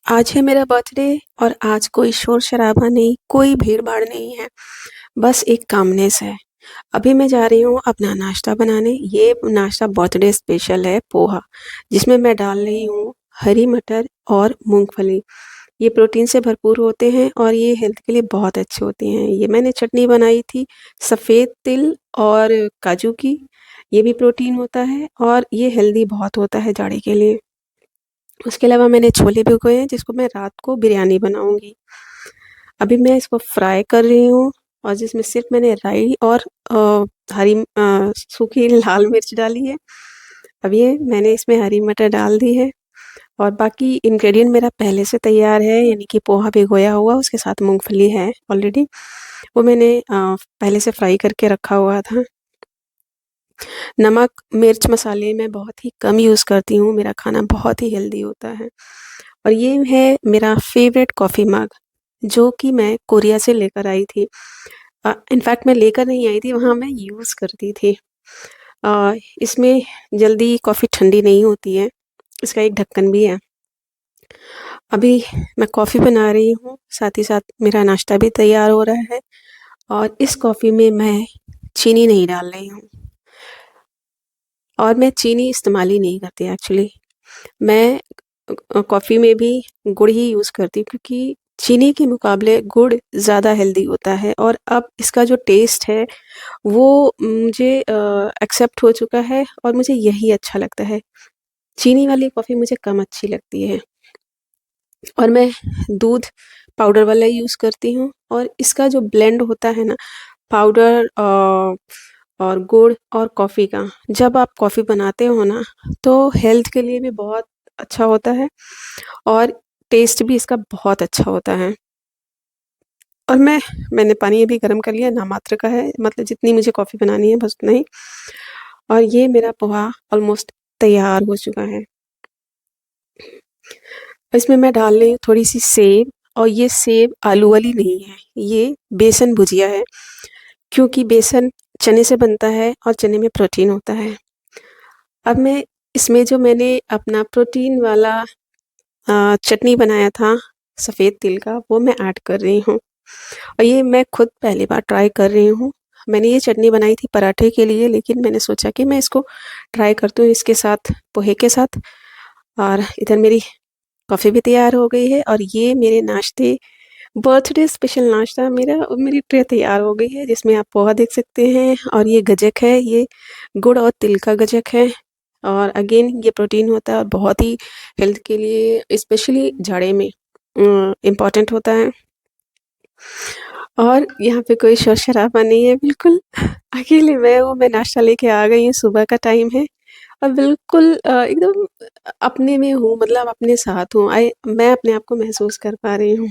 आज है मेरा बर्थडे और आज कोई शोर-शराबा नहीं, कोई भीड़-भाड़ नहीं है, बस एक कामनेस है। अभी मैं जा रही हूँ अपना नाश्ता बनाने, ये नाश्ता बर्थडे स्पेशल है पोहा, जिसमें मैं डाल रही हूँ हरी मटर और मूँगफली। ये प्रोटीन से भरपूर होते हैं और ये हेल्थ के लिए बहुत अच्छे होते हैं। ये मैंने चटनी बनाई थी सफ़ेद तिल और काजू की, ये भी प्रोटीन होता है और ये हेल्दी बहुत होता है जाड़े के लिए। उसके अलावा मैंने छोले भिगोए हैं जिसको मैं रात को बिरयानी बनाऊँगी। अभी मैं इसको फ्राई कर रही हूँ और जिसमें सिर्फ़ मैंने राई और हरी सूखी लाल मिर्च डाली है। अब ये मैंने इसमें हरी मटर डाल दी है और बाकी इंग्रीडिएंट मेरा पहले से तैयार है, यानी कि पोहा भिगोया हुआ, उसके साथ मूँगफली है ऑलरेडी। वो मैंने पहले से फ्राई करके रखा हुआ था। नमक, मिर्च, मसाले मैं बहुत ही कम यूज़ करती हूँ, मेरा खाना बहुत ही हेल्दी होता है। और ये है मेरा फ़ेवरेट कॉफ़ी मग, जो कि मैं कोरिया से लेकर आई थी। इनफैक्ट मैं लेकर नहीं आई थी, वहाँ मैं यूज़ करती थी। इसमें जल्दी कॉफ़ी ठंडी नहीं होती है, इसका एक ढक्कन भी है। अभी मैं कॉफ़ी बना रही हूँ, साथ ही साथ मेरा नाश्ता भी तैयार हो रहा है और इस कॉफ़ी में मैं चीनी नहीं डाल रही हूँ और मैं चीनी इस्तेमाल ही नहीं करती एक्चुअली। मैं कॉफ़ी में भी गुड़ ही यूज़ करती हूँ क्योंकि चीनी के मुकाबले गुड़ ज़्यादा हेल्दी होता है और अब इसका जो टेस्ट है वो मुझे एक्सेप्ट हो चुका है और मुझे यही अच्छा लगता है। चीनी वाली कॉफ़ी मुझे कम अच्छी लगती है और मैं दूध पाउडर वाला यूज़ करती हूँ और इसका जो ब्लेंड होता है ना, पाउडर और गुड़ और कॉफ़ी का, जब आप कॉफ़ी बनाते हो ना, तो हेल्थ के लिए भी बहुत अच्छा होता है और टेस्ट भी इसका बहुत अच्छा होता है। और मैंने पानी अभी गरम कर लिया, नामात्र का है, मतलब जितनी मुझे कॉफ़ी बनानी है बस उतना ही। और ये मेरा पोहा ऑलमोस्ट तैयार हो चुका है। इसमें मैं डाल रही हूँ थोड़ी-सी सेव और ये सेव आलू वाली नहीं है, ये बेसन भुजिया है, क्योंकि बेसन चने से बनता है और चने में प्रोटीन होता है। अब मैं इसमें जो मैंने अपना प्रोटीन वाला चटनी बनाया था सफ़ेद तिल का, वो मैं ऐड कर रही हूँ और ये मैं खुद पहली बार ट्राई कर रही हूँ। मैंने ये चटनी बनाई थी पराठे के लिए, लेकिन मैंने सोचा कि मैं इसको ट्राई करती हूँ इसके साथ, पोहे के साथ। और इधर मेरी कॉफ़ी भी तैयार हो गई है और ये मेरे नाश्ते बर्थडे स्पेशल नाश्ता मेरी ट्रे तैयार हो गई है, जिसमें आप पोहा देख सकते हैं और ये गज्जक है, ये गुड़ और तिल का गज्जक है और अगेन ये प्रोटीन होता है और बहुत ही हेल्थ के लिए स्पेशली जाड़े में इम्पोर्टेंट होता है। और यहाँ पे कोई शोर-शराबा नहीं है, बिल्कुल अकेले मैं हूँ, मैं नाश्ता लेके आ गई हूँ, सुबह का टाइम है और बिल्कुल एकदम अपने में हूँ, मतलब अपने साथ हूँ। मैं अपने आप को महसूस कर पा रही हूँ।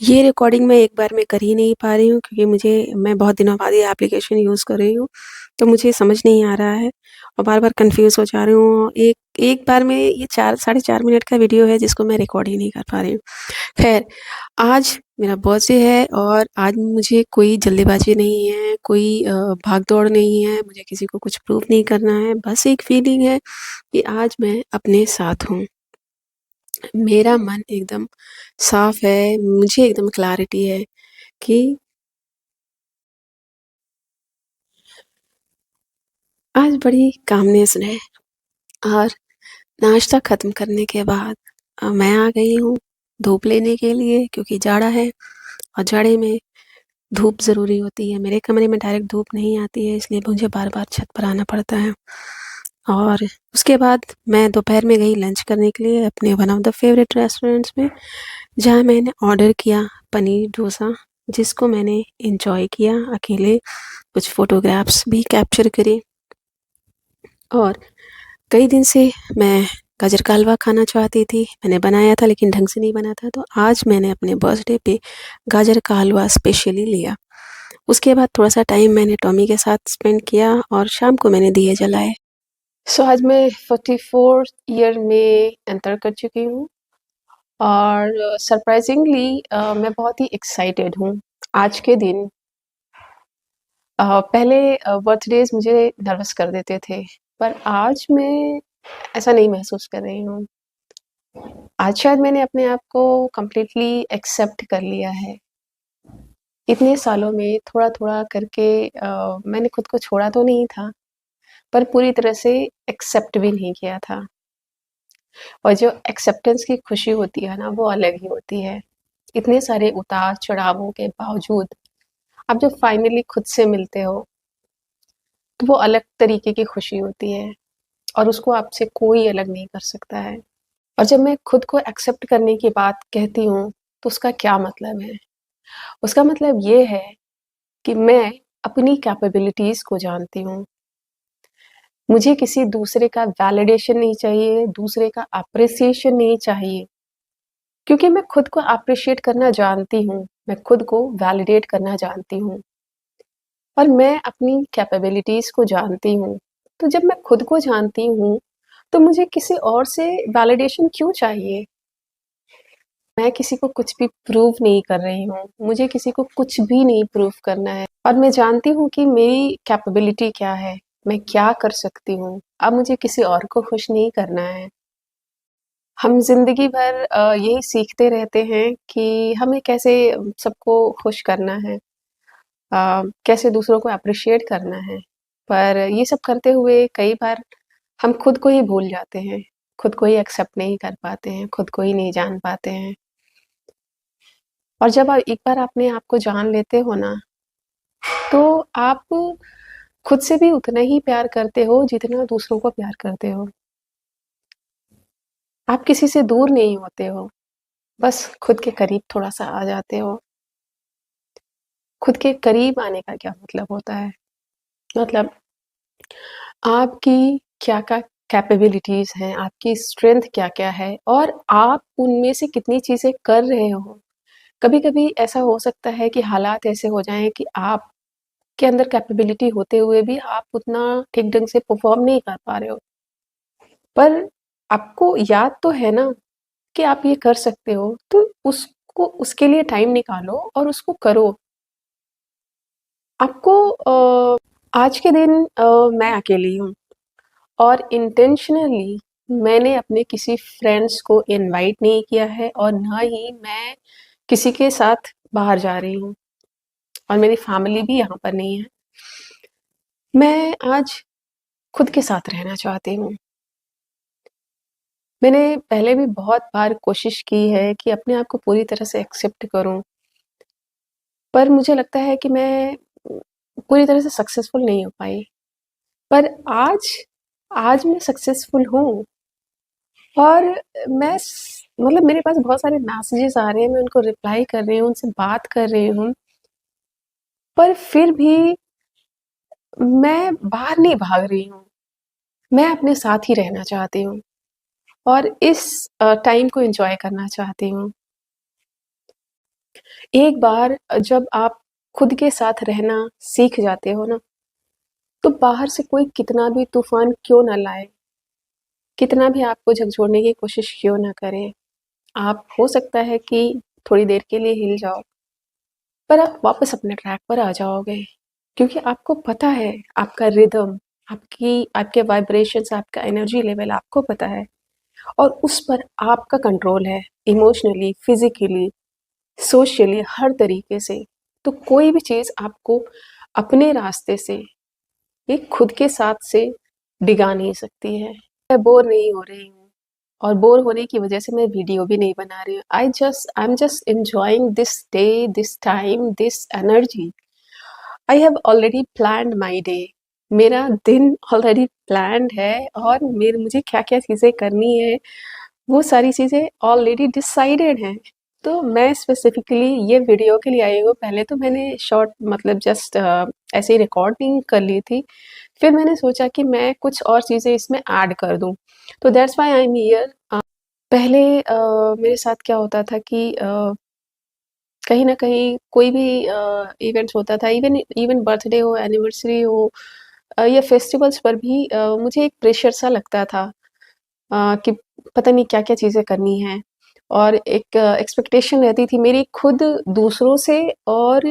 ये रिकॉर्डिंग मैं एक बार में कर ही नहीं पा रही हूँ क्योंकि मैं बहुत दिनों बाद ये एप्लीकेशन यूज़ कर रही हूँ, तो मुझे समझ नहीं आ रहा है और बार-बार कन्फ्यूज़ हो जा रही हूँ। एक एक बार में ये 4 साढ़े 4 मिनट का वीडियो है जिसको मैं रिकॉर्ड ही नहीं कर पा रही हूँ। ख़ैर, आज मेरा बर्थडे है और आज मुझे कोई जल्दबाज़ी नहीं है, कोई भाग-दौड़ नहीं है, मुझे किसी को कुछ प्रूव नहीं करना है, बस एक फीलिंग है कि आज मैं अपने साथ हूँ। मेरा मन एकदम साफ है, मुझे एकदम क्लैरिटी है कि आज बड़ी कामनेस है और नाश्ता ख़त्म करने के बाद मैं आ गई हूँ धूप लेने के लिए क्योंकि जाड़ा है और जाड़े में धूप ज़रूरी होती है। मेरे कमरे में डायरेक्ट धूप नहीं आती है, इसलिए मुझे बार-बार छत पर आना पड़ता है। और उसके बाद मैं दोपहर में गई लंच करने के लिए अपने one of the favourite restaurants में, जहाँ मैंने ऑर्डर किया पनीर डोसा, जिसको मैंने एन्जॉय किया अकेले, कुछ फ़ोटोग्राफ्स भी कैप्चर करे और कई दिन से मैं गाजर का हलवा खाना चाहती थी। मैंने बनाया था लेकिन ढंग से नहीं बना था, तो आज मैंने अपने बर्थडे पे गाजर का हलवा स्पेशली लिया। उसके बाद थोड़ा-सा टाइम मैंने टॉमी के साथ स्पेंड किया और शाम को मैंने दिए जलाए। सो आज मैं 44th ईयर में एंटर कर चुकी हूँ और सरप्राइज़िंगली मैं बहुत ही एक्साइटेड हूँ आज के दिन पहले बर्थडेज़ मुझे नर्वस कर देते थे, पर आज मैं ऐसा नहीं महसूस कर रही हूँ। आज शायद मैंने अपने आप को कंप्लीटली एक्सेप्ट कर लिया है। इतने सालों में थोड़ा-थोड़ा करके मैंने खुद को छोड़ा तो नहीं था, पर पूरी तरह से एक्सेप्ट भी नहीं किया था। और जो एक्सेप्टेंस की खुशी होती है ना, वो अलग ही होती है। इतने सारे उतार-चढ़ावों के बावजूद आप जब फाइनली खुद से मिलते हो, तो वो अलग तरीके की खुशी होती है और उसको आपसे कोई अलग नहीं कर सकता है। और जब मैं खुद को एक्सेप्ट करने की बात कहती हूँ, तो उसका क्या मतलब है? उसका मतलब ये है कि मैं अपनी कैपेबिलिटीज़ को जानती हूँ। मुझे किसी दूसरे का वैलिडेशन नहीं चाहिए, दूसरे का एप्रिसिएशन नहीं चाहिए, क्योंकि मैं खुद को एप्रिशिएट करना जानती हूँ, मैं खुद को वैलिडेट करना जानती हूँ और मैं अपनी कैपेबिलिटीज़ को जानती हूँ। तो जब मैं खुद को जानती हूँ, तो मुझे किसी और से वैलिडेशन क्यों चाहिए? मैं किसी को कुछ भी प्रूव नहीं कर रही हूँ, मुझे किसी को कुछ भी नहीं प्रूव करना है और मैं जानती हूँ कि मेरी कैपेबिलिटी क्या है, मैं क्या कर सकती हूँ। अब मुझे किसी और को खुश नहीं करना है। हम ज़िंदगी भर यही सीखते रहते हैं कि हमें कैसे सबको खुश करना है, कैसे दूसरों को एप्रिशिएट करना है। पर ये सब करते हुए कई बार हम खुद को ही भूल जाते हैं, खुद को ही एक्सेप्ट नहीं कर पाते हैं, खुद को ही नहीं जान पाते हैं। और जब एक बार अपने आप को जान लेते हो ना, तो आप खुद से भी उतना ही प्यार करते हो जितना दूसरों को प्यार करते हो। आप किसी से दूर नहीं होते हो, बस खुद के करीब थोड़ा-सा आ जाते हो। खुद के करीब आने का क्या मतलब होता है? मतलब आपकी क्या-क्या कैपेबिलिटीज़ हैं, आपकी स्ट्रेंथ क्या-क्या है और आप उनमें से कितनी चीज़ें कर रहे हो। कभी-कभी ऐसा हो सकता है कि हालात ऐसे हो जाएँ कि आपके अंदर कैपेबिलिटी होते हुए भी आप उतना ठीक ढंग से परफ़ॉर्म नहीं कर पा रहे हो। पर आपको याद तो है ना कि आप ये कर सकते हो, तो उसको उसके लिए टाइम निकालो और उसको करो। आपको आज के दिन मैं अकेली हूँ और इंटेंशनली मैंने अपने किसी फ्रेंड्स को इनवाइट नहीं किया है और ना ही मैं किसी के साथ बाहर जा रही हूँ और मेरी फैमिली भी यहाँ पर नहीं है। मैं आज खुद के साथ रहना चाहती हूँ। मैंने पहले भी बहुत बार कोशिश की है कि अपने आप को पूरी तरह से एक्सेप्ट करूँ, पर मुझे लगता है कि मैं पूरी तरह से सक्सेसफुल नहीं हो पाई। पर आज आज मैं सक्सेसफुल हूँ और मैं मतलब मेरे पास बहुत सारे मैसेजेस आ रहे हैं, मैं उनको रिप्लाई कर रही हूँ, उनसे बात कर रही हूँ, पर फिर भी मैं बाहर नहीं भाग रही हूँ। मैं अपने साथ ही रहना चाहती हूँ और इस टाइम को एन्जॉय करना चाहती हूँ। एक बार जब आप खुद के साथ रहना सीख जाते हो ना, तो बाहर से कोई कितना भी तूफ़ान क्यों ना लाए, कितना भी आपको झकझोरने की कोशिश क्यों ना करे, आप हो सकता है कि थोड़ी देर के लिए हिल जाओ, पर आप वापस अपने ट्रैक पर आ जाओगे। क्योंकि आपको पता है, आपका रिदम, आपके वाइब्रेशंस, आपका एनर्जी लेवल आपको पता है और उस पर आपका कंट्रोल है, इमोशनली, फिज़िकली, सोशली, हर तरीके से। तो कोई भी चीज़ आपको अपने रास्ते से, ये खुद के साथ से डिगा नहीं सकती है। मैं बोर नहीं हो रही हूँ और बोर होने की वजह से मैं वीडियो भी नहीं बना रही हूँ। I am just enjoying this day, this time, this energy. I have already planned my day. मेरा दिन ऑलरेडी प्लान्ड है और मेरे मुझे क्या-क्या चीज़ें करनी है, वो सारी चीज़ें ऑलरेडी डिसाइडेड हैं। तो मैं स्पेसिफिकली ये वीडियो के लिए आई हूँ। पहले तो मैंने शॉर्ट मतलब जस्ट ऐसे ही रिकॉर्डिंग कर ली थी। फिर मैंने सोचा कि मैं कुछ और चीज़ें इसमें ऐड कर दूँ। तो that's why I am here. पहले मेरे साथ क्या होता था कि कहीं न कहीं कोई भी इवेंट्स होता था, इवन इवन बर्थडे हो, एनिवर्सरी हो या फेस्टिवल्स पर भी मुझे एक प्रेशर सा लगता था कि पता नहीं क्या-क्या चीज़ें करनी हैं और एक एक्सपेक्टेशन रहती थी मेरी खुद दूसरों से और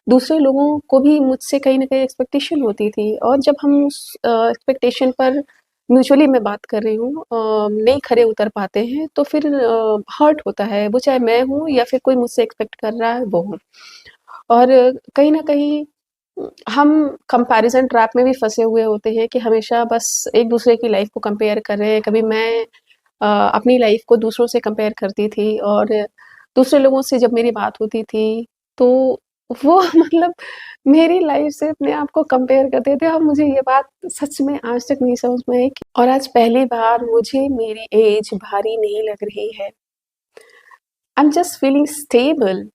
दूसरे लोगों को भी मुझसे कहीं न कहीं एक्सपेक्टेशन होती थी और जब हम उस एक्सपेक्टेशन पर म्यूचुअली मैं बात कर रही हूँ नहीं खरे उतर पाते हैं तो फिर हर्ट होता है, वो चाहे मैं हूँ या फिर कोई मुझसे एक्सपेक्ट कर रहा है वो हो। और कहीं न कहीं हम कंपैरिज़न ट्रैप में भी फँसे हुए होते हैं कि हमेशा बस एक-दूसरे की लाइफ़ को कंपेयर कर रहे हैं। कभी मैं अपनी लाइफ़ को दूसरों से कंपेयर करती थी और दूसरे लोगों से जब मेरी बात होती थी, तो वो मतलब मेरी लाइफ़ से अपने आप को कंपेयर करते थे और मुझे ये बात सच में आज तक नहीं समझ में आई कि और आज पहली बार मुझे मेरी एज भारी नहीं लग रही है। I am just feeling stable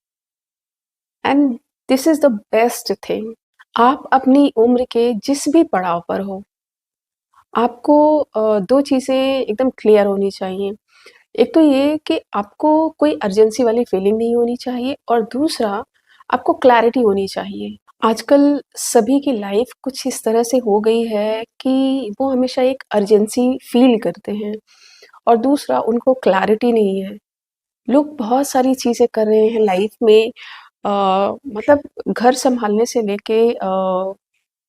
and this is the best thing. आप अपनी उम्र के जिस भी पड़ाव पर हो, आपको 2 चीज़ें एकदम क्लियर होनी चाहिए। एक तो ये कि आपको कोई अर्जेंसी वाली फीलिंग नहीं होनी चाहिए और दूसरा आपको क्लैरिटी होनी चाहिए। आजकल सभी की लाइफ़ कुछ इस तरह से हो गई है कि वो हमेशा एक अर्जेंसी फ़ील करते हैं और दूसरा उनको क्लैरिटी नहीं है। लोग बहुत सारी चीज़ें कर रहे हैं लाइफ़ में अ, मतलब घर सँभालने से लेके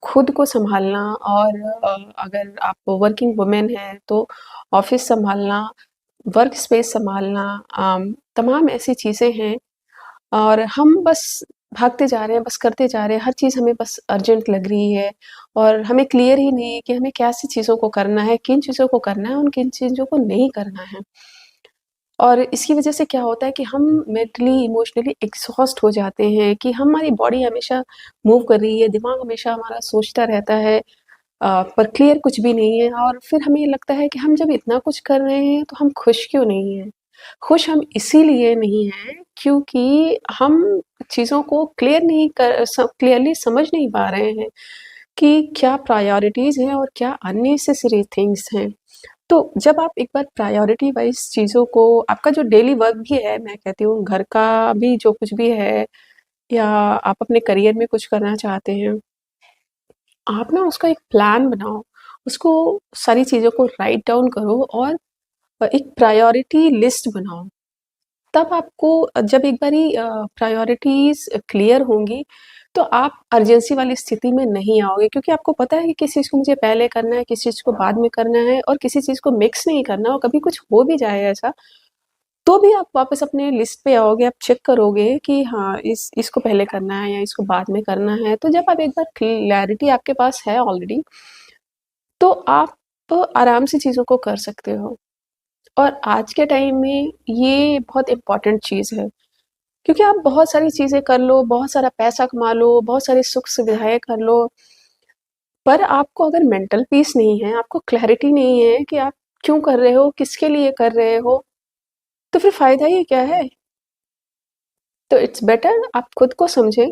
खुद को सँभालना और अगर आप वर्किंग वुमेन हैं तो ऑफ़िस सँभालना, वर्क स्पेस सँभालना तमाम ऐसी चीज़ें हैं और हम बस भागते जा रहे हैं, बस करते जा रहे हैं, हर चीज़ हमें बस अर्जेंट लग रही है और हमें क्लियर ही नहीं है कि हमें कैसी चीज़ों को करना है, किन चीज़ों को करना है और किन चीज़ों को नहीं करना है। और इसकी वजह से क्या होता है कि हम मेंटली, इमोशनली एग्ज़ॉस्ट हो जाते हैं कि हमारी बॉडी हमेशा मूव कर रही है, दिमाग हमेशा हमारा सोचता रहता है पर क्लियर कुछ भी नहीं है और फिर हमें ये लगता है कि हम जब इतना कुछ कर रहे हैं तो हम खुश क्यों नहीं हैं? खुश हम इसीलिए नहीं हैं क्योंकि हम चीज़ों को क्लियरली समझ नहीं पा रहे हैं कि क्या प्रायोरिटीज़ हैं और क्या अननेसेसरी थिंग्स हैं। तो जब आप एक बार प्रायोरिटी वाइज़ चीज़ों को आपका जो डेली वर्क भी है, मैं कहती हूँ घर का भी जो कुछ भी है या आप अपने करियर में कुछ करना चाहते हैं, आप ना उसका एक प्लान बनाओ, उसको सारी चीज़ों को राइट डाउन करो और एक प्रायोरिटी लिस्ट बनाओ। तब आपको जब एक बारी प्रायोरिटीज़ क्लियर होंगी, तो आप अर्जेंसी वाली स्थिति में नहीं आओगे क्योंकि आपको पता है कि किस चीज़ को मुझे पहले करना है, किस चीज़ को बाद में करना है और किसी चीज़ को मिक्स नहीं करना और कभी कुछ हो भी जाए ऐसा, तो भी आप वापस अपने लिस्ट पे आओगे, आप चेक करोगे कि हाँ, इसको पहले करना है या इसको बाद में करना है। तो जब आप एक बार क्लैरिटी आपके पास है ऑलरेडी, तो आप आराम से चीज़ों को कर सकते हो और आज के टाइम में ये बहुत इम्पोर्टेंट चीज़ है। क्योंकि आप बहुत सारी चीज़ें कर लो, बहुत सारा पैसा कमा लो, बहुत सारी सुख-सुविधाएँ कर लो, पर आपको अगर मेंटल पीस नहीं है, आपको क्लैरिटी नहीं है कि आप क्यों कर रहे हो, किसके लिए कर रहे हो, तो फिर फ़ायदा ही क्या है? तो इट्स बेटर आप खुद को समझें,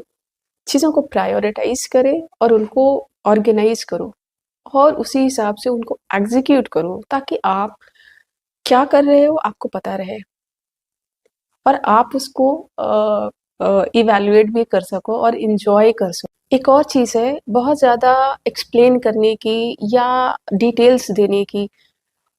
चीज़ों को प्रायोरिटाइज़ करें और उनको ऑर्गेनाइज़ करो और उसी हिसाब से उनको एग्ज़ीक्यूट करो ताकि आप क्या कर रहे हो, आपको पता रहे और आप उसको इवैल्यूएट भी कर सको और एन्जॉय कर सको। एक और चीज़ है, बहुत ज़्यादा एक्सप्लेन करने की या डिटेल्स देने की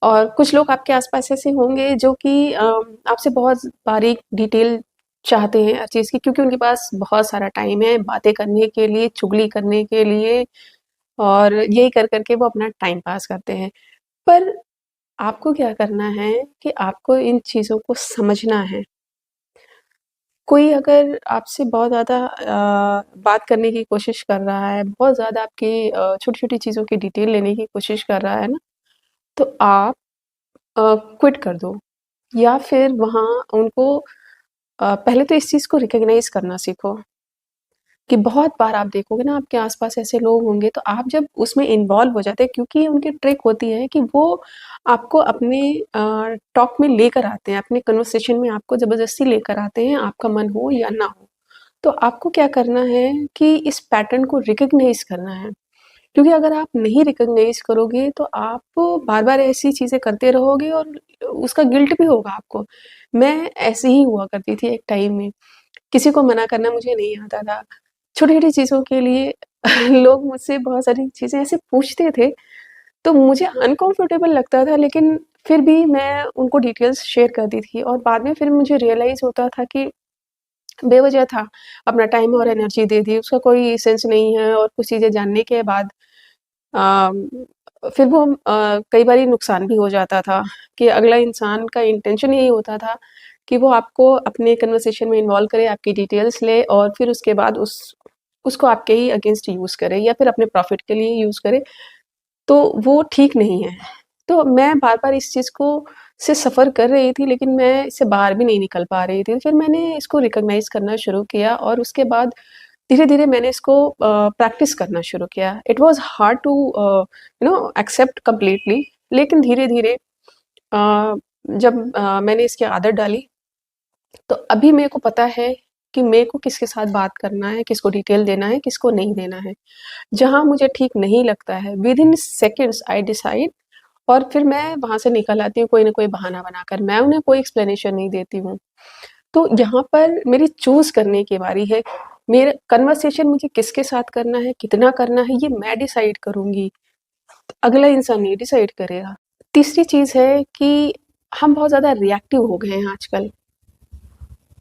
और कुछ लोग आपके आस-पास ऐसे होंगे जो कि आपसे बहुत बारीक डिटेल चाहते हैं हर चीज़ की क्योंकि उनके पास बहुत सारा टाइम है बातें करने के लिए, चुगली करने के लिए और यही कर के वो अपना टाइम पास करते हैं। पर आपको क्या करना है कि आपको इन चीज़ों को समझना है। कोई अगर आपसे बहुत ज़्यादा बात करने की कोशिश कर रहा है, बहुत ज़्यादा आपकी छोटी-छोटी चीज़ों की डिटेल लेने की कोशिश कर रहा है ना, तो आप क्विट कर दो या फिर वहाँ उनको पहले तो इस चीज़ को रिकॉग्नाइज़ करना सीखो कि बहुत बार आप देखोगे ना आपके आस-पास ऐसे लोग होंगे तो आप जब उसमें इन्वॉल्व हो जाते हैं क्योंकि उनकी ट्रिक होती है कि वो आपको अपने टॉक में लेकर आते हैं, अपने कन्वर्सेशन में आपको ज़बरदस्ती लेकर आते हैं, आपका मन हो या ना हो। तो आपको क्या करना है कि इस पैटर्न को रिकॉग्नाइज़ करना है। क्योंकि अगर आप नहीं रिकॉग्नाइज़ करोगे तो आप बार-बार ऐसी चीज़ें करते रहोगे और उसका गिल्ट भी होगा आपको। मैं ऐसे ही हुआ करती थी एक टाइम में। किसी को मना करना मुझे नहीं आता था। छोटी-छोटी चीज़ों के लिए लोग मुझसे बहुत सारी चीज़ें ऐसे पूछते थे, तो मुझे अनकम्फ़र्टेबल लगता था लेकिन फिर भी मैं उनको डिटेल्स शेयर करती थी और बाद में फिर मुझे रियलाइज़ होता था कि बेवजह था, अपना टाइम और एनर्जी दे दी, उसका कोई सेंस नहीं है और कुछ चीज़ें जानने के बाद अम, फिर वो कई बारी नुकसान भी हो जाता था कि अगला इंसान का इंटेंशन यही होता था कि वो आपको अपने कन्वर्सेशन में इन्वॉल्व करे, आपकी डिटेल्स ले और फिर उसके बाद उसको आपके ही अगेंस्ट यूज़ करे या फिर अपने प्रॉफ़िट के लिए यूज़ करे, तो वो ठीक नहीं है। तो मैं बार-बार इस चीज़ को से सफ़र कर रही थी लेकिन मैं इससे बाहर भी नहीं निकल पा रही थी। फिर मैंने इसको रिकॉग्नाइज़ करना शुरू किया और उसके बाद धीरे-धीरे मैंने इसको प्रैक्टिस करना शुरू किया। It was hard to accept completely, लेकिन धीरे-धीरे जब मैंने इसकी आदत डाली, तो अभी मेरे को पता है कि मेरे को किसके साथ बात करना है, किसको डिटेल देना है, किसको नहीं देना है। जहाँ मुझे ठीक नहीं लगता है, विदिन सेकंड्स आई डिसाइड और फिर मैं वहाँ से निकल आती हूँ कोई ना कोई बहाना बनाकर। मैं उन्हें कोई एक्सप्लेनेशन नहीं देती हूँ। तो यहाँ पर मेरी चूज़ करने की बारी है। मेरा कन्वर्सेशन मुझे किसके साथ करना है, कितना करना है, ये मैं डिसाइड करूँगी। अगला इंसान नहीं डिसाइड करेगा। तीसरी चीज़ है कि हम बहुत ज़्यादा रिएक्टिव हो गए हैं आजकल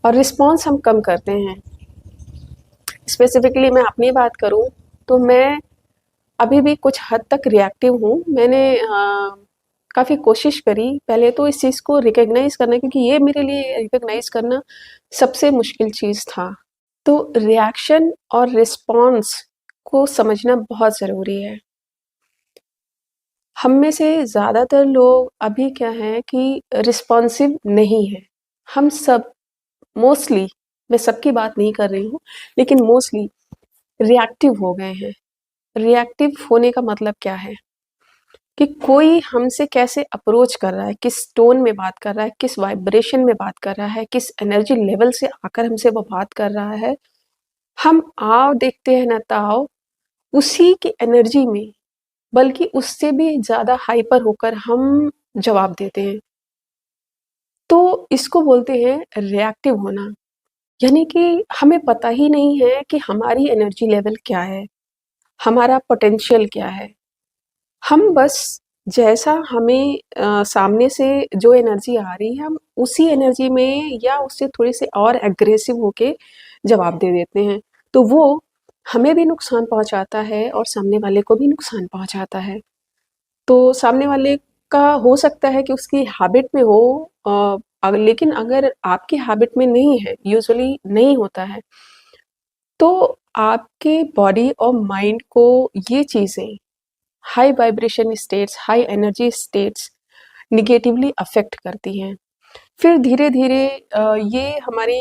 और रिस्पॉन्स हम कम करते हैं। स्पेसिफिकली मैं अपनी बात करूँ, तो मैं अभी भी कुछ हद तक रिएक्टिव हूँ। मैंने काफ़ी कोशिश करी, पहले तो इस चीज़ को रिकॉग्नाइज़ करना क्योंकि ये मेरे लिए रिकॉग्नाइज़ करना सबसे मुश्किल चीज़ था। तो रिएक्शन और रिस्पॉन्स को समझना बहुत ज़रूरी है। हम में से ज़्यादातर लोग अभी क्या है कि रिस्पॉन्सिव नहीं हैं। हम सब मोस्टली, मैं सबकी बात नहीं कर रही हूँ, लेकिन मोस्टली रिएक्टिव हो गए हैं। रिएक्टिव होने का मतलब क्या है? कि कोई हमसे कैसे अप्रोच कर रहा है, किस टोन में बात कर रहा है, किस वाइब्रेशन में बात कर रहा है, किस एनर्जी लेवल से आकर हमसे वो बात कर रहा है, हम आओ देखते हैं ना ताओ, उसी की एनर्जी में, बल्कि उससे भी ज़्यादा हाइपर होकर हम जवाब देते हैं। तो इसको बोलते हैं रिएक्टिव होना, यानी कि हमें पता ही नहीं है कि हमारी एनर्जी लेवल क्या है, हमारा पोटेंशियल क्या है। हम बस जैसा हमें सामने से जो एनर्जी आ रही है, हम उसी एनर्जी में या उससे थोड़ी-सी और एग्रेसिव होके जवाब दे देते हैं। तो वो हमें भी नुकसान पहुँचाता है और सामने वाले को भी नुकसान पहुँचाता है। तो सामने वाले का हो सकता है कि उसकी हैबिट में हो लेकिन अगर आपकी हैबिट में नहीं है, यूजुअली नहीं होता है, तो आपके बॉडी और माइंड को ये चीज़ें high vibration states, high energy states negatively affect करती हैं। फिर धीरे-धीरे ये हमारी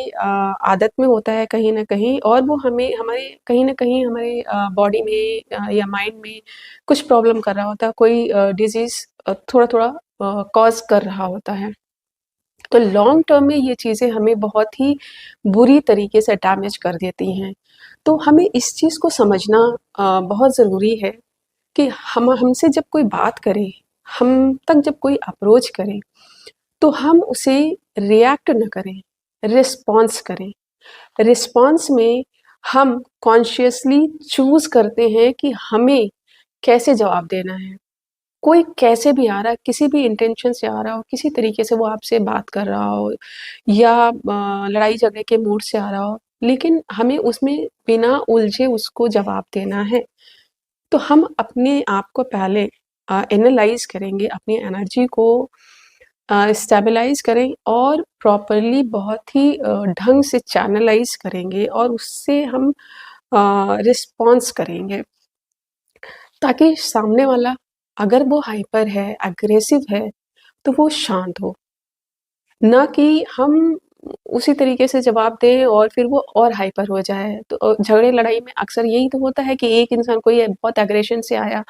आदत में होता है कहीं न कहीं और वो हमें हमारे कहीं न कहीं हमारे बॉडी में या माइंड में कुछ प्रॉब्लम कर रहा होता है, कोई डिज़ीज़ थोड़ा-थोड़ा कॉज़ कर रहा होता है। तो लॉन्ग टर्म में ये चीज़ें हमें बहुत ही बुरी तरीके से डैमेज कर देती हैं। तो हमें इस चीज़ को समझना बहुत ज़रूरी है कि हम हमसे जब कोई बात करे, हम तक जब कोई अप्रोच करे, तो हम उसे रिएक्ट ना करें, रिस्पॉन्स करें। रिस्पॉन्स में हम कॉन्शियसली चूज़ करते हैं कि हमें कैसे जवाब देना है। कोई कैसे भी आ रहा है, किसी भी इंटेंशन से आ रहा हो, किसी तरीके से वो आपसे बात कर रहा हो या लड़ाई-झगड़े के मूड से आ रहा हो, लेकिन हमें उसमें बिना उलझे उसको जवाब देना है। तो हम अपने आप को पहले एनालाइज़ करेंगे, अपनी एनर्जी को स्टेबलाइज़ करें और प्रॉपरली बहुत ही ढंग से चैनलाइज़ करेंगे और उससे हम रिस्पॉन्स करेंगे, ताकि सामने वाला अगर वो हाइपर है, एग्रेसिव है, तो वो शांत हो। ना कि हम उसी तरीके से जवाब दें और फिर वो और हाइपर हो जाए। तो झगड़े-लड़ाई में अक्सर यही तो होता है कि एक इंसान कोई बहुत एग्रेशन से आया,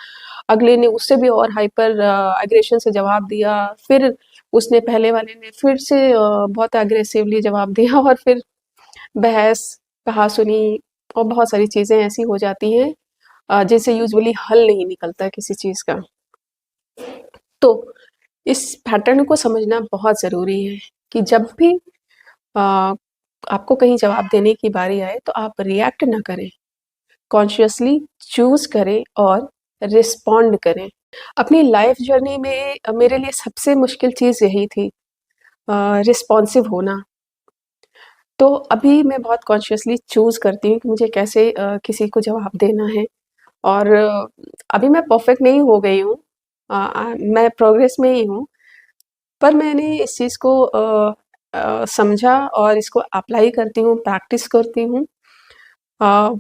अगले ने उससे भी और हाइपर एग्रेशन से जवाब दिया, फिर उसने पहले वाले ने फिर से बहुत एग्रेसिवली जवाब दिया और फिर बहस, कहा-सुनी और बहुत सारी चीज़ें ऐसी हो जाती हैं जिनसे यूजुअली हल नहीं निकलता किसी चीज़ का। तो इस पैटर्न को समझना बहुत ज़रूरी है कि जब भी अ, आपको कहीं जवाब देने की बारी आए तो आप रिएक्ट ना करें, कॉन्शियसली चूज़ करें और रिस्पॉन्ड करें। अपनी लाइफ जर्नी में मेरे लिए सबसे मुश्किल चीज़ यही थी, रिस्पॉन्सिव होना। तो अभी मैं बहुत कॉन्शियसली चूज़ करती हूँ कि मुझे कैसे किसी को जवाब देना है और अभी मैं परफेक्ट नहीं हो गई हूँ। मैं प्रोग्रेस में ही हूँ, पर मैंने इस चीज़ को समझा और इसको अप्लाई करती हूँ, प्रैक्टिस करती हूँ। अ,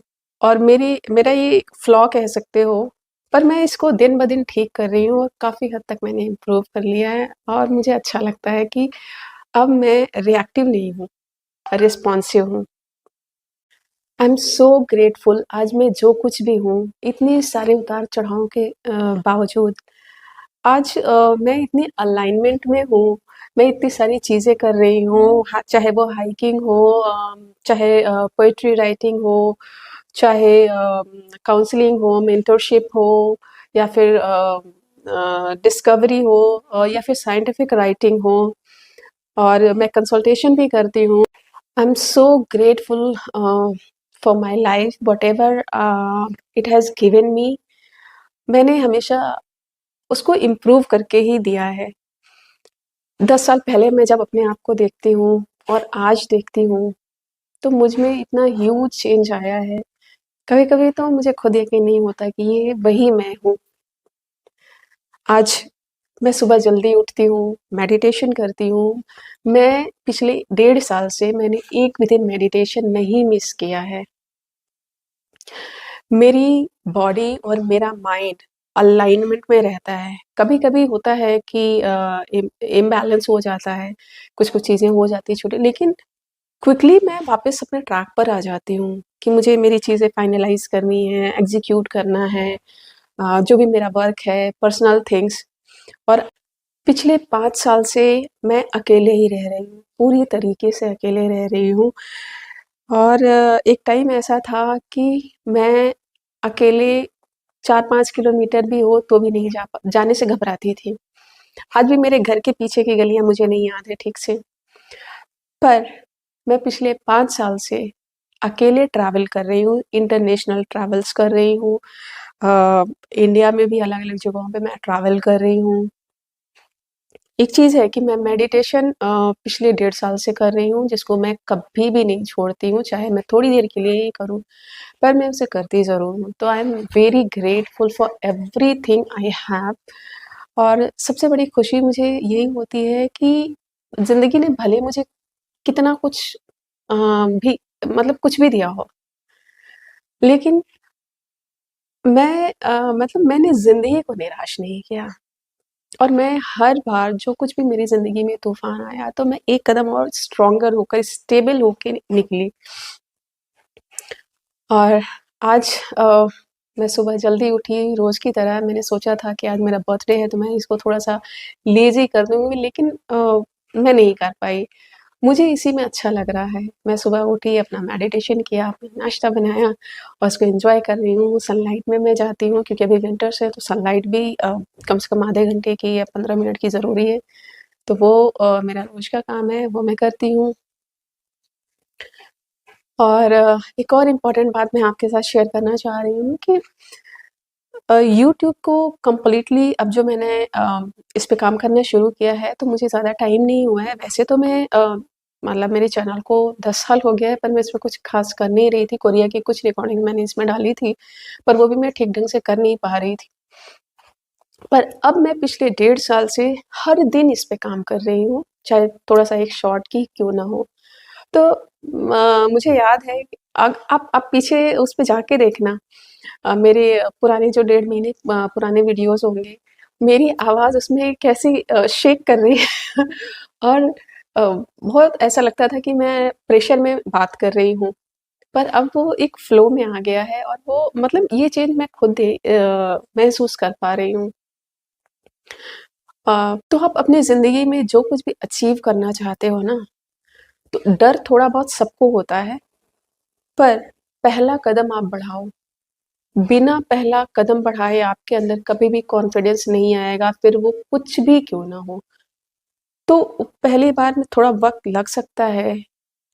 और मेरा ये फ्लॉ कह सकते हो, पर मैं इसको दिन-ब-दिन ठीक कर रही हूँ और काफ़ी हद तक मैंने इम्प्रूव कर लिया है और मुझे अच्छा लगता है कि अब मैं रिएक्टिव नहीं हूँ, रिस्पॉन्सिव हूँ। आई एम सो ग्रेटफुल आज मैं जो कुछ भी हूँ, इतने सारे उतार-चढ़ाव के बावजूद आज मैं इतनी अलाइनमेंट में हूँ, मैं इतनी सारी चीज़ें कर रही हूँ, चाहे वो हाइकिंग हो, चाहे पोएट्री राइटिंग हो, चाहे काउंसलिंग हो, मेंटरशिप हो या फिर डिस्कवरी हो या फिर साइंटिफिक राइटिंग हो और मैं कंसल्टेशन भी करती हूँ। I am so grateful for my life whatever it has given me. मैंने हमेशा उसको इम्प्रूव करके ही दिया है। 10 साल पहले मैं जब अपने आप को देखती हूँ और आज देखती हूँ, तो मुझ में इतना ह्यूज चेंज आया है। कभी-कभी तो मुझे खुद यकीन नहीं होता कि ये वही मैं हूँ। आज मैं सुबह जल्दी उठती हूँ, मेडिटेशन करती हूँ। मैं पिछले 1.5 साल से मैंने एक भी दिन मेडिटेशन नहीं मिस किया है। मेरी बॉडी और मेरा माइंड अलाइनमेंट में रहता है। कभी-कभी होता है कि इम्बैलेंस हो जाता है, कुछ-कुछ चीज़ें हो जाती हैं छोटी, लेकिन क्विकली मैं वापस अपने ट्रैक पर आ जाती हूँ कि मुझे मेरी चीज़ें फाइनलाइज़ करनी है, एग्ज़ीक्यूट करना है, जो भी मेरा वर्क है, पर्सनल थिंग्स। और पिछले 5 साल से मैं अकेले ही रह रही हूँ, पूरी तरीके से अकेले रह रही हूँ और एक टाइम ऐसा था कि मैं अकेले 4-5 किलोमीटर भी हो तो भी नहीं जाने से घबराती थी। आज भी मेरे घर के पीछे की गलियाँ मुझे नहीं याद है ठीक से, पर मैं पिछले 5 साल से अकेले ट्रैवल कर रही हूँ, इंटरनेशनल ट्रैवल्स कर रही हूँ। इंडिया में भी अलग-अलग जगहों पे मैं ट्रैवल कर रही हूँ। एक चीज़ है कि मैं मेडिटेशन पिछले 1.5 साल से कर रही हूँ, जिसको मैं कभी भी नहीं छोड़ती हूँ, चाहे मैं थोड़ी देर के लिए ही करूँ, पर मैं उसे करती ज़रूर हूँ। तो I am very grateful for everything I have और सबसे बड़ी खुशी मुझे यही होती है कि ज़िंदगी ने भले मुझे कितना कुछ भी मतलब कुछ भी दिया हो, लेकिन मतलब मैंने ज़िंदगी को निराश नहीं किया। और मैं हर बार जो कुछ भी मेरी ज़िंदगी में तूफ़ान आया, तो मैं एक कदम और स्ट्रॉन्गर होकर, स्टेबल होके निकली। और आज मैं सुबह जल्दी उठी रोज़ की तरह, मैंने सोचा था कि आज मेरा बर्थडे है, तो मैं इसको थोड़ा-सा लेज़ी कर दूँगी, लेकिन मैं नहीं कर पाई। मुझे इसी में अच्छा लग रहा है। मैं सुबह उठी, अपना मेडिटेशन किया, अपना नाश्ता बनाया और उसको एन्जॉय कर रही हूँ। सनलाइट में मैं जाती हूँ क्योंकि अभी विंटर्स है, तो सनलाइट भी कम से कम आधे घंटे की या 15 मिनट की ज़रूरी है। तो वो मेरा रोज़ का काम है, वो मैं करती हूँ। और एक और इम्पोर्टेंट बात मैं आपके साथ शेयर करना चाह रही हूँ कि यूट्यूब को कंप्लीटली अब जो मैंने इस पे काम करना शुरू किया है, तो मुझे ज़्यादा टाइम नहीं हुआ है। वैसे तो मैं मतलब मेरे चैनल को 10 साल हो गया है, पर मैं इसमें कुछ ख़ास कर नहीं रही थी। कोरिया की कुछ रिकॉर्डिंग मैंने इसमें डाली थी, पर वो भी मैं ठीक ढंग से कर नहीं पा रही थी। पर अब मैं पिछले 1.5 साल से हर दिन इस पे काम कर रही हूँ, चाहे थोड़ा-सा एक शॉर्ट ही क्यों ना हो। तो मुझे याद है कि आप पीछे उस पे जाके देखना मेरे पुराने जो 1.5 महीने पुराने वीडियोज़ होंगे, मेरी आवाज़ उसमें कैसी शेक कर रही है और बहुत ऐसा लगता था कि मैं प्रेशर में बात कर रही हूँ। पर अब वो एक फ्लो में आ गया है और वो मतलब ये चेंज मैं खुद महसूस कर पा रही हूँ। तो आप अपनी ज़िंदगी में जो कुछ भी अचीव करना चाहते हो ना, तो डर थोड़ा बहुत सबको होता है, पर पहला कदम आप बढ़ाओ। बिना पहला कदम बढ़ाए आपके अंदर कभी भी कॉन्फिडेंस नहीं आएगा, फिर वो कुछ भी क्यों ना हो। तो पहली बार में थोड़ा वक़्त लग सकता है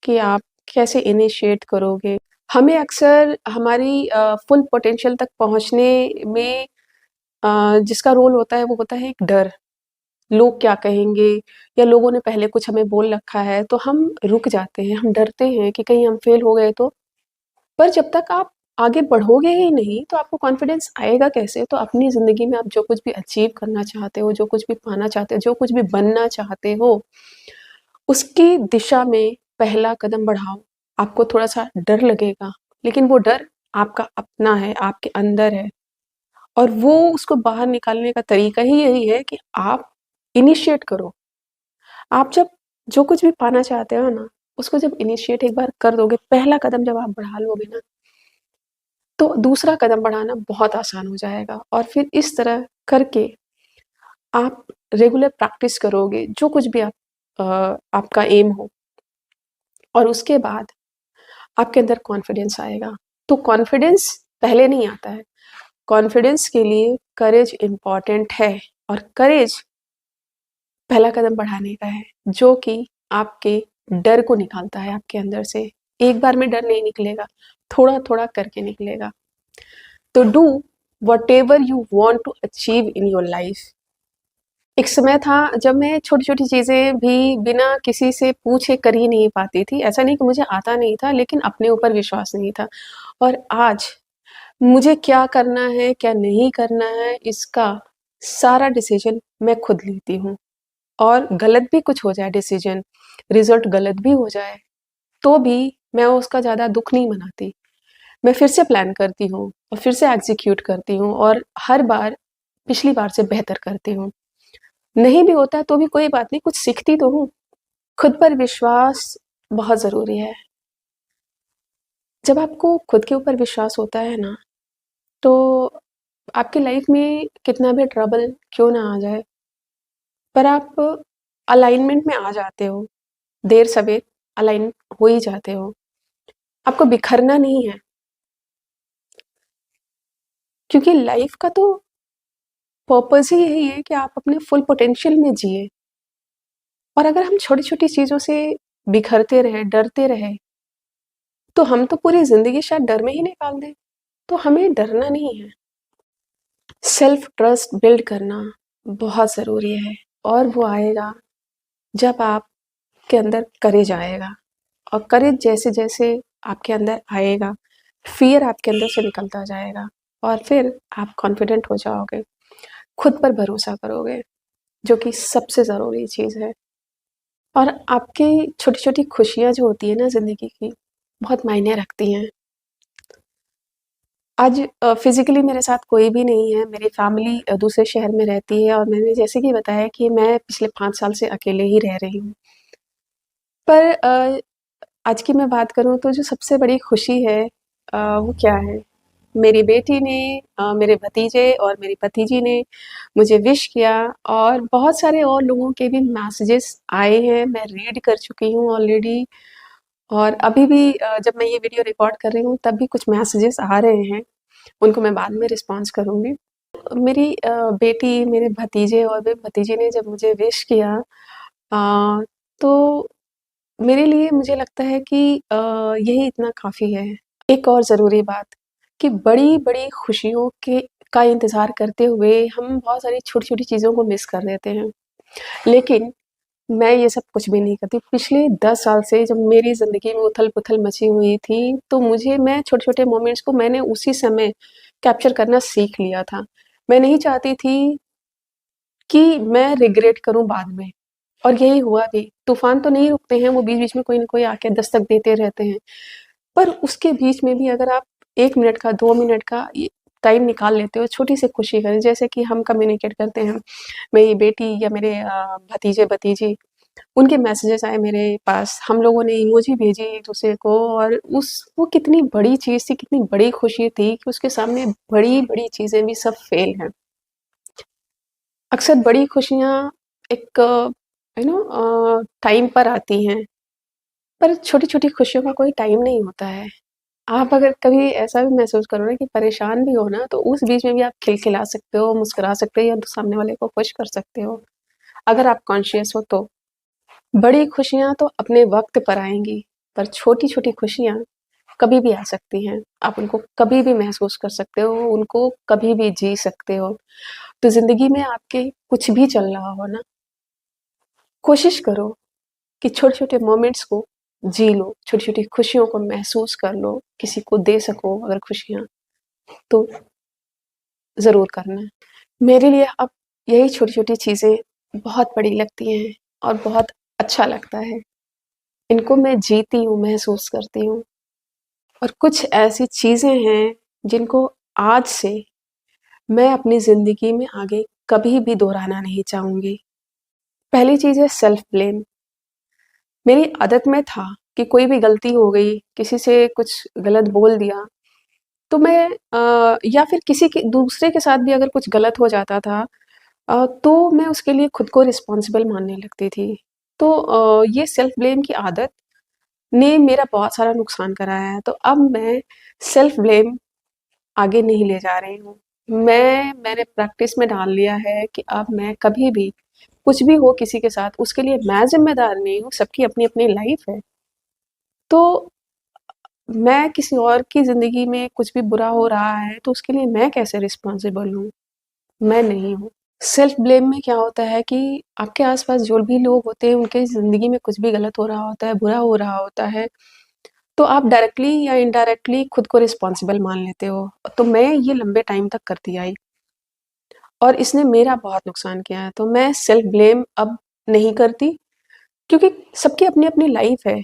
कि आप कैसे इनिशिएट करोगे। हमें अक्सर हमारी फुल पोटेंशियल तक पहुँचने में जिसका रोल होता है, वो होता है एक डर। लोग क्या कहेंगे या लोगों ने पहले कुछ हमें बोल रखा है, तो हम रुक जाते हैं, हम डरते हैं कि कहीं हम फेल हो गए तो। पर जब तक आप आगे बढ़ोगे ही नहीं, तो आपको कॉन्फिडेंस आएगा कैसे? तो अपनी ज़िंदगी में आप जो कुछ भी अचीव करना चाहते हो, जो कुछ भी पाना चाहते हो, जो कुछ भी बनना चाहते हो, उसकी दिशा में पहला कदम बढ़ाओ। आपको थोड़ा-सा डर लगेगा, लेकिन वो डर आपका अपना है, आपके अंदर है और वो उसको बाहर निकालने का तरीका ही यही है कि आप इनिशिएट करो। आप जब जो कुछ भी पाना चाहते हो ना, उसको जब इनिशिएट एक बार कर दोगे, पहला कदम जब आप बढ़ा लोगे ना, तो दूसरा कदम बढ़ाना बहुत आसान हो जाएगा और फिर इस तरह करके आप रेगुलर प्रैक्टिस करोगे, जो कुछ भी आपका एम हो और उसके बाद आपके अंदर कॉन्फिडेंस आएगा। तो कॉन्फिडेंस पहले नहीं आता है, कॉन्फिडेंस के लिए करेज इम्पॉर्टेंट है और करेज पहला कदम बढ़ाने का है, जो कि आपके डर को निकालता है आपके अंदर से। एक बार में डर नहीं निकलेगा, थोड़ा-थोड़ा करके निकलेगा। तो do whatever you want to achieve in your life. एक समय था जब मैं छोटी-छोटी चीज़ें भी बिना किसी से पूछे कर ही नहीं पाती थी। ऐसा नहीं कि मुझे आता नहीं था, लेकिन अपने ऊपर विश्वास नहीं था। और आज मुझे क्या करना है, क्या नहीं करना है, इसका सारा डिसीज़न मैं खुद लेती हूँ। और गलत भी कुछ हो जाए डिसीज़न, रिज़ल्ट गलत भी हो जाए, तो भी मैं उसका ज़्यादा दुःख नहीं मनाती। मैं फिर से प्लान करती हूँ और फिर से एग्ज़ीक्यूट करती हूँ और हर बार पिछली बार से बेहतर करती हूँ। नहीं भी होता तो भी कोई बात नहीं, कुछ सीखती तो हूँ। खुद पर विश्वास बहुत ज़रूरी है। जब आपको खुद के ऊपर विश्वास होता है ना, तो आपकी लाइफ़ में कितना भी ट्रबल क्यों ना आ जाए, पर आप अलाइनमेंट में आ जाते हो। देर-सवेर अलाइन हो ही जाते हो। आपको बिखरना नहीं है, क्योंकि लाइफ़ का तो पर्पज़ ही यही है कि आप अपने फुल पोटेंशियल में जिए। और अगर हम छोटी-छोटी चीज़ों से बिखरते रहे, डरते रहे, तो हम तो पूरी ज़िंदगी शायद डर में ही निकाल दें। तो हमें डरना नहीं है। सेल्फ ट्रस्ट बिल्ड करना बहुत ज़रूरी है और वो आएगा जब आपके अंदर करेज आएगा और करेज जैसे-जैसे आपके अंदर आएगा, फ़ियर आपके अंदर से निकलता जाएगा और फिर आप कॉन्फिडेंट हो जाओगे, खुद पर भरोसा करोगे, जो कि सबसे ज़रूरी चीज़ है। और आपकी छोटी-छोटी खुशियाँ जो होती हैं ना ज़िंदगी की, बहुत मायने रखती हैं। आज फ़िज़िकली मेरे साथ कोई भी नहीं है, मेरी फ़ैमिली दूसरे शहर में रहती है और मैंने जैसे कि बताया कि मैं पिछले 5 साल से अकेले ही रह रही हूँ। पर आज की मैं बात करूँ तो जो सबसे बड़ी खुशी है वो क्या है? मेरी बेटी ने मेरे भतीजे और मेरी भतीजी ने मुझे विश किया और बहुत सारे और लोगों के भी मैसेजेस आए हैं, मैं रीड कर चुकी हूँ ऑलरेडी और अभी भी जब मैं ये वीडियो रिकॉर्ड कर रही हूँ तब भी कुछ मैसेजेस आ रहे हैं, उनको मैं बाद में रिस्पॉन्स करूँगी। मेरी बेटी, मेरे भतीजे और मेरे भतीजे ने जब मुझे विश किया तो मेरे लिए मुझे लगता है कि यही इतना काफ़ी है। एक और ज़रूरी बात कि बड़ी-बड़ी खुशियों के का इंतज़ार करते हुए हम बहुत सारी छोटी-छोटी चीज़ों को मिस कर देते हैं। लेकिन मैं ये सब कुछ भी नहीं करती। पिछले 10 साल से जब मेरी ज़िंदगी में उथल-पुथल मची हुई थी, तो मैं छोटे-छोटे मोमेंट्स को मैंने उसी समय कैप्चर करना सीख लिया था। मैं नहीं चाहती थी कि मैं रिग्रेट करूँ बाद में और यही हुआ भी। तूफ़ान तो नहीं रुकते हैं, वो बीच-बीच में कोई न कोई आके दस्तक देते रहते हैं। पर उसके बीच में भी अगर आप 1 मिनट का, 2 मिनट का ये टाइम निकाल लेते हो, छोटी-सी खुशी का जैसे कि हम कम्युनिकेट करते हैं, मेरी बेटी या मेरे भतीजे-भतीजी, उनके मैसेजेस आए मेरे पास, हम लोगों ने इमोजी भेजी एक-दूसरे को और वो कितनी बड़ी चीज़ थी, कितनी बड़ी खुशी थी कि उसके सामने बड़ी-बड़ी चीज़ें भी सब फ़ेल हैं। अक्सर बड़ी खुशियाँ एक टाइम पर आती हैं, पर छोटी-छोटी खुशियों का कोई टाइम नहीं होता है। आप अगर कभी ऐसा भी महसूस करो ना कि परेशान भी हो ना, तो उस बीच में भी आप खिलखिला सकते हो, मुस्कुरा सकते हो या सामने वाले को खुश कर सकते हो, अगर आप कॉन्शियस हो तो। बड़ी खुशियाँ तो अपने वक़्त पर आएँगी, पर छोटी-छोटी खुशियाँ कभी भी आ सकती हैं। आप उनको कभी भी महसूस कर सकते हो, उनको कभी भी जी सकते हो। तो ज़िंदगी में आपके कुछ भी चल रहा हो ना, कोशिश करो कि छोटे-छोटे मोमेंट्स को जी लो, छोटी-छोटी खुशियों को महसूस कर लो, किसी को दे सको अगर खुशियाँ, तो ज़रूर करना। मेरे लिए अब यही छोटी-छोटी चीज़ें बहुत बड़ी लगती हैं और बहुत अच्छा लगता है। इनको मैं जीती हूँ, महसूस करती हूँ और कुछ ऐसी चीज़ें हैं जिनको आज से मैं अपनी ज़िंदगी में आगे कभी भी दोहराना नहीं चाहूँगी। पहली चीज़ है सेल्फ ब्लेम। मेरी आदत में था कि कोई भी गलती हो गई, किसी से कुछ गलत बोल दिया, तो मैं या फिर किसी के दूसरे के साथ भी अगर कुछ गलत हो जाता था तो मैं उसके लिए खुद को रिस्पॉन्सिबल मानने लगती थी। तो ये सेल्फ ब्लेम की आदत ने मेरा बहुत सारा नुकसान कराया है। तो अब मैं सेल्फ ब्लेम आगे नहीं ले जा रही हूँ। मैंने प्रैक्टिस में डाल लिया है कि अब मैं कभी भी कुछ भी हो किसी के साथ उसके लिए मैं ज़िम्मेदार नहीं हूँ, सबकी अपनी-अपनी लाइफ़ है। तो मैं किसी और की ज़िंदगी में कुछ भी बुरा हो रहा है तो उसके लिए मैं कैसे रिस्पॉन्सिबल हूँ? मैं नहीं हूँ। सेल्फ ब्लेम में क्या होता है कि आपके आस-पास जो भी लोग होते हैं, उनके ज़िंदगी में कुछ भी गलत हो रहा होता है, बुरा हो रहा होता है, तो आप डायरेक्टली या इनडायरेक्टली खुद को रिस्पॉन्सिबल मान लेते हो। तो मैं ये लंबे टाइम तक करती आई और इसने मेरा बहुत नुकसान किया है। तो मैं सेल्फ ब्लेम अब नहीं करती क्योंकि सबकी अपनी-अपनी लाइफ़ है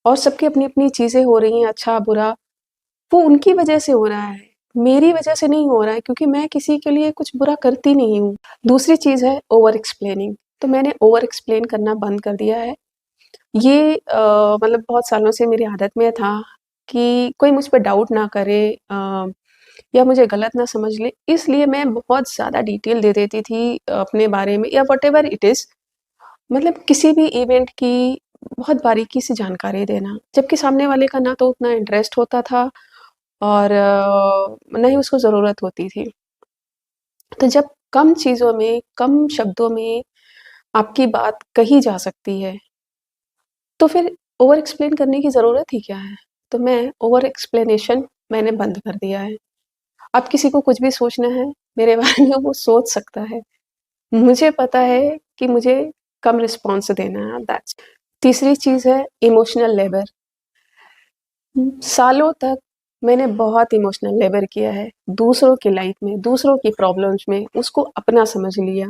और सबकी अपनी-अपनी चीज़ें हो रही हैं, अच्छा-बुरा, वो उनकी वजह से हो रहा है। मेरी वजह से नहीं हो रहा है क्योंकि मैं किसी के लिए कुछ बुरा करती नहीं हूँ। दूसरी चीज़ है ओवर एक्सप्लेनिंग। तो मैंने ओवर एक्सप्लेन करना बंद कर दिया है। ये मतलब बहुत सालों से मेरी आदत में था कि कोई मुझ पे डाउट ना करे या मुझे गलत ना समझ ले, इसलिए मैं बहुत ज़्यादा डिटेल दे देती थी अपने बारे में या व्हाटएवर इट इज़ मतलब किसी भी इवेंट की बहुत बारीकी से जानकारी देना। जबकि सामने वाले का ना तो उतना इंटरेस्ट होता था और ना ही उसको ज़रूरत होती थी। तो जब कम चीज़ों में, कम शब्दों में आपकी बात कही जा सकती है, तो फिर ओवर एक्सप्लेन करने की ज़रूरत ही क्या है? तो मैं ओवर एक्सप्लेनेशन मैंने बंद कर दिया है। अब किसी को कुछ भी सोचना है, मेरे बारे में वो सोच सकता है। मुझे पता है कि मुझे कम रिस्पॉन्स देना है, दैट्स तीसरी चीज़ है इमोशनल लेबर। सालों तक मैंने बहुत इमोशनल लेबर किया है, दूसरों की लाइफ़ में, दूसरों की प्रॉब्लम्स में, उसको अपना समझ लिया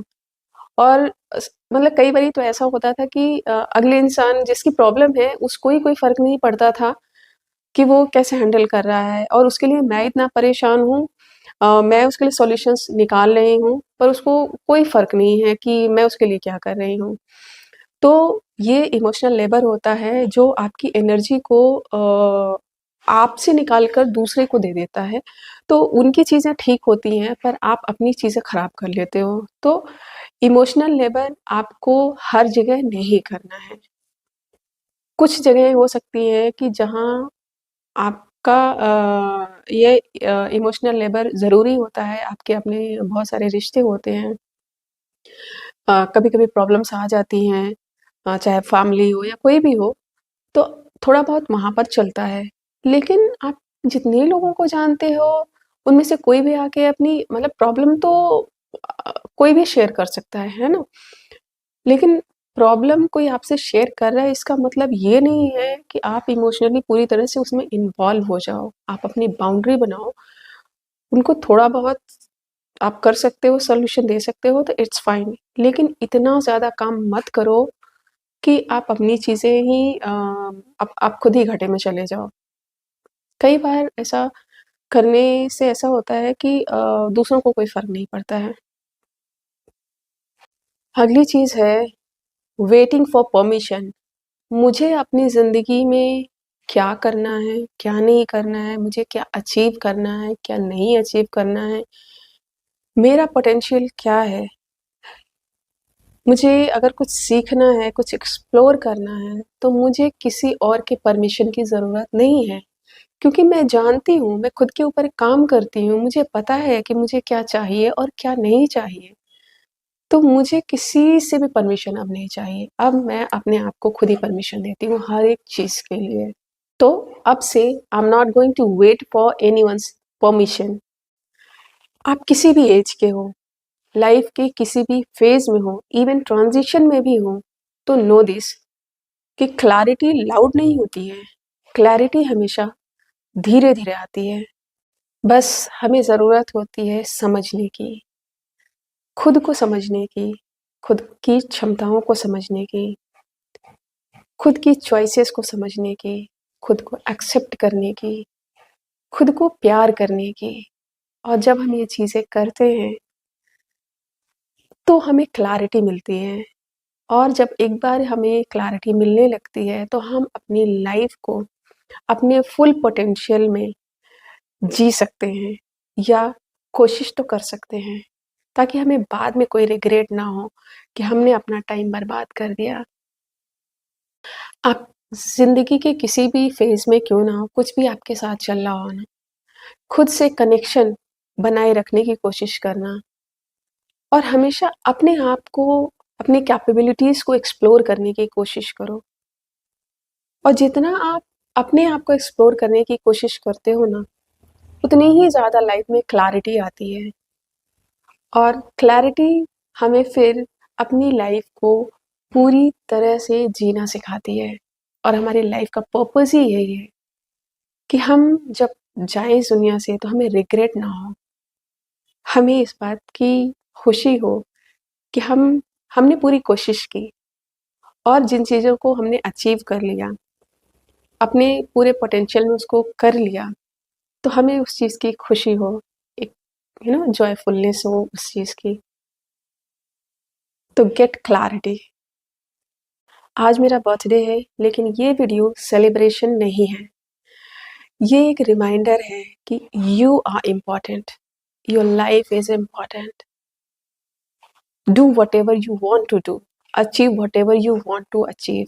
और मतलब कई बारी तो ऐसा होता था कि अगले इंसान जिसकी प्रॉब्लम है, उसको ही कोई फ़र्क नहीं पड़ता था कि वो कैसे हैंडल कर रहा है और उसके लिए मैं इतना परेशान हूँ मैं उसके लिए सॉल्यूशंस निकाल रही हूँ, पर उसको कोई फ़र्क नहीं है कि मैं उसके लिए क्या कर रही हूँ। तो ये इमोशनल लेबर होता है जो आपकी एनर्जी को आपसे निकाल कर दूसरे को दे देता है। तो उनकी चीज़ें ठीक होती हैं पर आप अपनी चीज़ें ख़राब कर लेते हो। तो इमोशनल लेबर आपको हर जगह नहीं करना है। कुछ जगह हो सकती हैं कि जहाँ आपका ये इमोशनल लेबर ज़रूरी होता है, आपके अपने बहुत सारे रिश्ते होते हैं। कभी-कभी प्रॉब्लम्स आ जाती हैं चाहे फैमिली हो या कोई भी हो, तो थोड़ा बहुत वहाँ पर चलता है। लेकिन आप जितने लोगों को जानते हो, उनमें से कोई भी आके अपनी मतलब प्रॉब्लम तो कोई भी शेयर कर सकता है ना? लेकिन प्रॉब्लम कोई आपसे शेयर कर रहा है इसका मतलब ये नहीं है कि आप इमोशनली पूरी तरह से उसमें इन्वॉल्व हो जाओ। आप अपनी बाउंड्री बनाओ, उनको थोड़ा बहुत आप कर सकते हो, सॉल्यूशन दे सकते हो तो इट्स फाइन। लेकिन इतना ज़्यादा काम मत करो कि आप अपनी चीज़ें ही आप खुद ही घाटे में चले जाओ। कई बार ऐसा करने से ऐसा होता है कि दूसरों को कोई फ़र्क नहीं पड़ता है। अगली चीज़ है वेटिंग फॉर परमिशन। मुझे अपनी ज़िंदगी में क्या करना है, क्या नहीं करना है, मुझे क्या अचीव करना है, क्या नहीं अचीव करना है, मेरा पोटेंशियल क्या है, मुझे अगर कुछ सीखना है, कुछ एक्सप्लोर करना है, तो मुझे किसी और के परमिशन की ज़रूरत नहीं है। क्योंकि मैं जानती हूँ, मैं खुद के ऊपर काम करती हूँ, मुझे पता है कि मुझे क्या चाहिए और क्या नहीं चाहिए। तो मुझे किसी से भी परमिशन अब नहीं चाहिए। अब मैं अपने आप को खुद ही परमिशन देती हूँ हर एक चीज़ के लिए। तो अब से I am not going to wait for anyone's permission. आप किसी भी एज के हो, लाइफ के किसी भी फेज़ में हो, इवन ट्रांज़िशन में भी हो, तो नो दिस कि क्लैरिटी लाउड नहीं होती है, क्लैरिटी हमेशा धीरे-धीरे आती है। बस हमें ज़रूरत होती है समझने की, खुद को समझने की, खुद की क्षमताओं को समझने की, खुद की चॉइसेस को समझने की, खुद को एक्सेप्ट करने की, खुद को प्यार करने की। और जब हम ये चीज़ें करते हैं, तो हमें क्लैरिटी मिलती है। और जब एक बार हमें क्लैरिटी मिलने लगती है, तो हम अपनी लाइफ़ को अपने फुल पोटेंशियल में जी सकते हैं या कोशिश तो कर सकते हैं, ताकि हमें बाद में कोई रिग्रेट ना हो कि हमने अपना टाइम बर्बाद कर दिया। आप ज़िंदगी के किसी भी फ़ेज़ में क्यों ना हो, कुछ भी आपके साथ चल रहा हो ना, खुद से कनेक्शन बनाए रखने की कोशिश करना और हमेशा अपने आप को, अपनी कैपेबिलिटीज़ को एक्सप्लोर करने की कोशिश करो। और जितना आप अपने आप को एक्सप्लोर करने की कोशिश करते हो ना, उतनी ही ज़्यादा लाइफ़ में क्लैरिटी आती है। और क्लैरिटी हमें फिर अपनी लाइफ़ को पूरी तरह से जीना सिखाती है। और हमारी लाइफ़ का पर्पस ही यही है कि हम जब जाएँ इस दुनिया से तो हमें रिग्रेट ना हो। हमें इस बात की खुशी हो कि हमने पूरी कोशिश की और जिन चीज़ों को हमने अचीव कर लिया, अपने पूरे पोटेंशियल में उसको कर लिया, तो हमें उस चीज़ की खुशी हो, एक जॉयफुलनेस हो उस चीज़ की। तो गेट क्लैरिटी। आज मेरा बर्थडे है, लेकिन ये वीडियो सेलिब्रेशन नहीं है। ये एक रिमाइंडर है कि you are important, your life is important. Do whatever you want to do, achieve whatever you want to achieve.